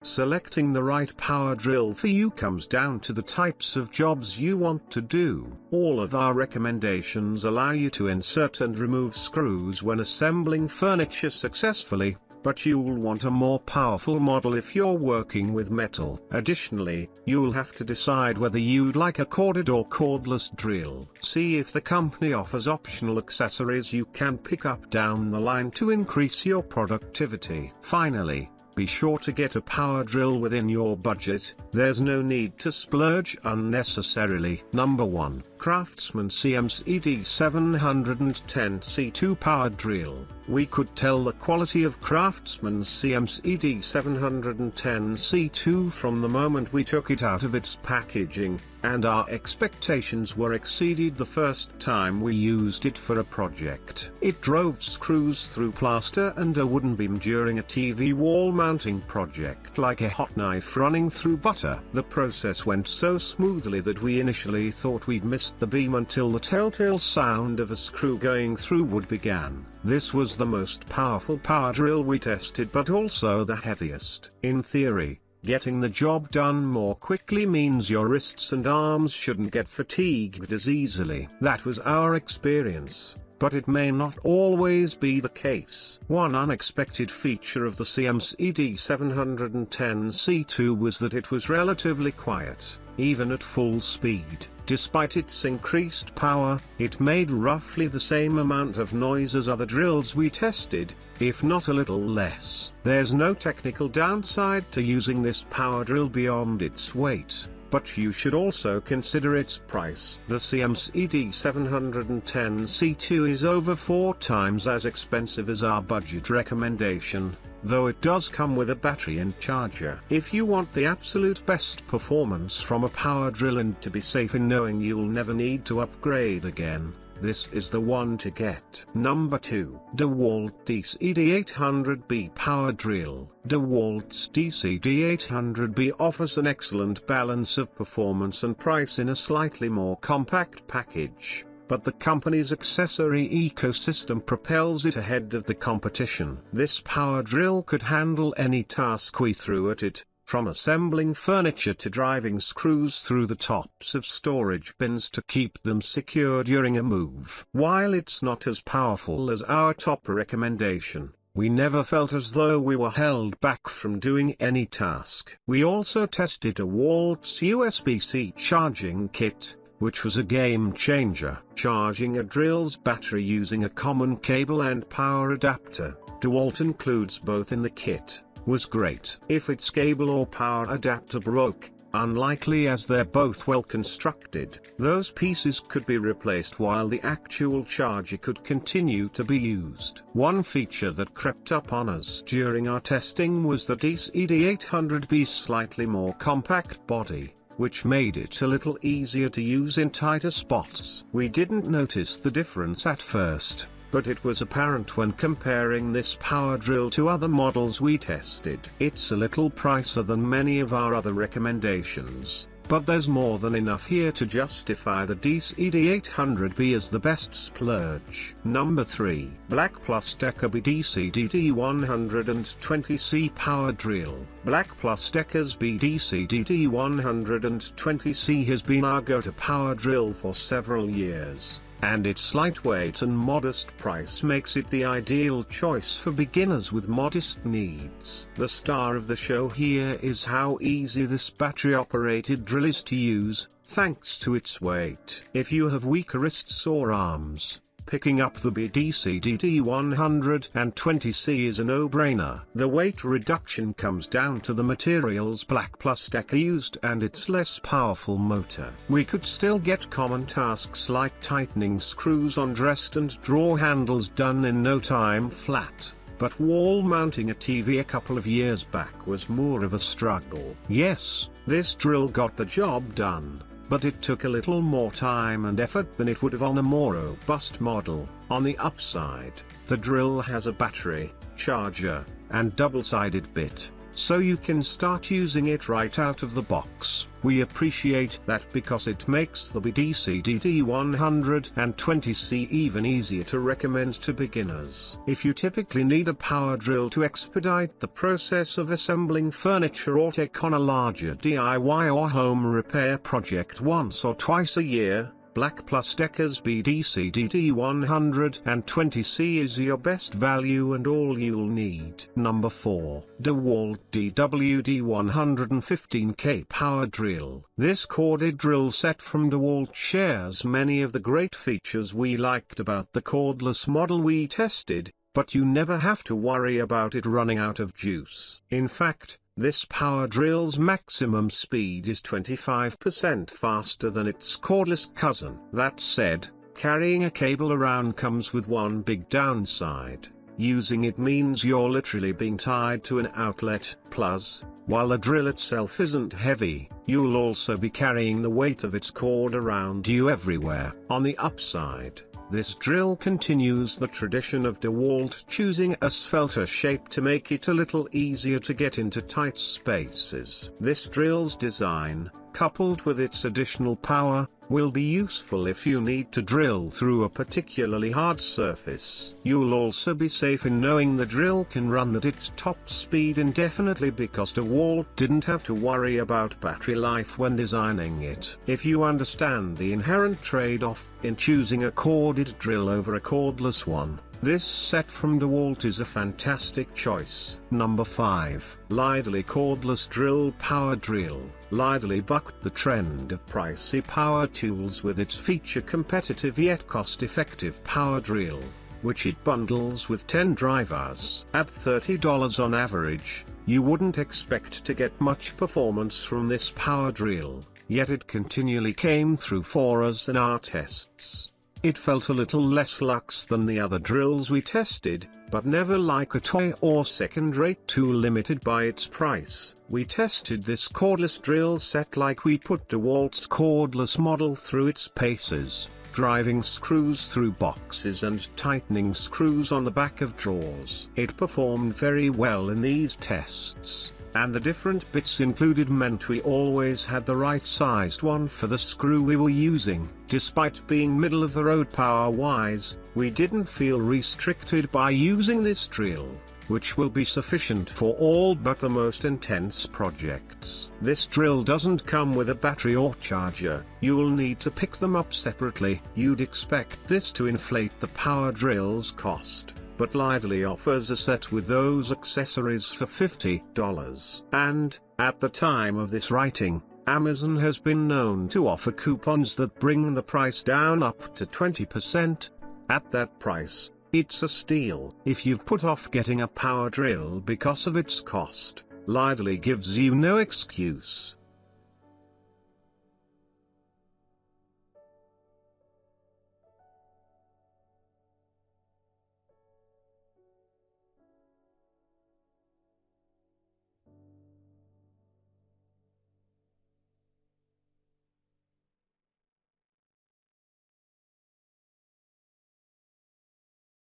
Selecting the right power drill for you comes down to the types of jobs you want to do. All of our recommendations allow you to insert and remove screws when assembling furniture successfully, but you'll want a more powerful model if you're working with metal. Additionally, you'll have to decide whether you'd like a corded or cordless drill. See if the company offers optional accessories you can pick up down the line to increase your productivity. Finally, be sure to get a power drill within your budget. There's no need to splurge unnecessarily. Number 1. Craftsman CMC D710C2 Power Drill. We could tell the quality of Craftsman's CMC D710C2 from the moment we took it out of its packaging, and our expectations were exceeded the first time we used it for a project. It drove screws through plaster and a wooden beam during a TV wall mounting project like a hot knife running through butter. The process went so smoothly that we initially thought we'd missed the beam until the telltale sound of a screw going through wood began. This was the most powerful power drill we tested, but also the heaviest. In theory, getting the job done more quickly means your wrists and arms shouldn't get fatigued as easily. That was our experience, but it may not always be the case. One unexpected feature of the CMC D710C2 was that it was relatively quiet, even at full speed. Despite its increased power, it made roughly the same amount of noise as other drills we tested, if not a little less. There's no technical downside to using this power drill beyond its weight, but you should also consider its price. The CMC D710C2 is over 4 times as expensive as our budget recommendation, though it does come with a battery and charger. If you want the absolute best performance from a power drill and to be safe in knowing you'll never need to upgrade again, this is the one to get. Number 2. DeWalt DCD800B Power Drill. DeWalt's DCD800B offers an excellent balance of performance and price in a slightly more compact package, but the company's accessory ecosystem propels it ahead of the competition. This power drill could handle any task we threw at it, from assembling furniture to driving screws through the tops of storage bins to keep them secure during a move. While it's not as powerful as our top recommendation, we never felt as though we were held back from doing any task. We also tested DeWalt's USB-C charging kit, which was a game changer. Charging a drill's battery using a common cable and power adapter, DeWalt includes both in the kit, was great. If its cable or power adapter broke, unlikely as they're both well constructed, those pieces could be replaced while the actual charger could continue to be used. One feature that crept up on us during our testing was the DCD800B's slightly more compact body, which made it a little easier to use in tighter spots. We didn't notice the difference at first, but it was apparent when comparing this power drill to other models we tested. It's a little pricier than many of our other recommendations, but there's more than enough here to justify the DCD800B as the best splurge. Number 3. BLACK+DECKER BDCD120C Power Drill. BLACK+DECKER's BDCD120C has been our go-to power drill for several years, and its lightweight and modest price makes it the ideal choice for beginners with modest needs. The star of the show here is how easy this battery-operated drill is to use, thanks to its weight. If you have weaker wrists or arms, picking up the BDCD120C is a no-brainer. The weight reduction comes down to the materials BLACK+DECKER used and its less powerful motor. We could still get common tasks like tightening screws on dressed and drawer handles done in no time flat, but wall mounting a TV a couple of years back was more of a struggle. Yes, this drill got the job done, but it took a little more time and effort than it would have on a more robust model. On the upside, the drill has a battery, charger, and double-sided bit, so you can start using it right out of the box. We appreciate that because it makes the BDCDD 120C even easier to recommend to beginners. If you typically need a power drill to expedite the process of assembling furniture or take on a larger DIY or home repair project once or twice a year, BLACK+DECKER's BDCDD 120C is your best value and all you'll need. Number 4. DeWalt DWD 115K Power Drill. This corded drill set from DeWalt shares many of the great features we liked about the cordless model we tested, but you never have to worry about it running out of juice. In fact, this power drill's maximum speed is 25% faster than its cordless cousin. That said, carrying a cable around comes with one big downside. Using it means you're literally being tied to an outlet. Plus, while the drill itself isn't heavy, you'll also be carrying the weight of its cord around you everywhere. On the upside, this drill continues the tradition of DeWalt choosing a sphelter shape to make it a little easier to get into tight spaces. This drill's design, coupled with its additional power, will be useful if you need to drill through a particularly hard surface. You'll also be safe in knowing the drill can run at its top speed indefinitely because DeWalt didn't have to worry about battery life when designing it. If you understand the inherent trade-off in choosing a corded drill over a cordless one, this set from DeWalt is a fantastic choice. Number 5. Litheli Cordless Drill Power Drill. Litheli bucked the trend of pricey power tools with its feature-competitive yet cost-effective power drill, which it bundles with 10 drivers. At $30 on average, you wouldn't expect to get much performance from this power drill, yet it continually came through for us in our tests. It felt a little less luxe than the other drills we tested, but never like a toy or second-rate tool limited by its price. We tested this cordless drill set like we put DeWalt's cordless model through its paces, driving screws through boxes and tightening screws on the back of drawers. It performed very well in these tests, and the different bits included meant we always had the right-sized one for the screw we were using. Despite being middle-of-the-road power-wise, we didn't feel restricted by using this drill, which will be sufficient for all but the most intense projects. This drill doesn't come with a battery or charger. You'll need to pick them up separately. You'd expect this to inflate the power drill's cost, but Litheli offers a set with those accessories for $50. And, at the time of this writing, Amazon has been known to offer coupons that bring the price down up to 20%. At that price, it's a steal. If you've put off getting a power drill because of its cost, Litheli gives you no excuse.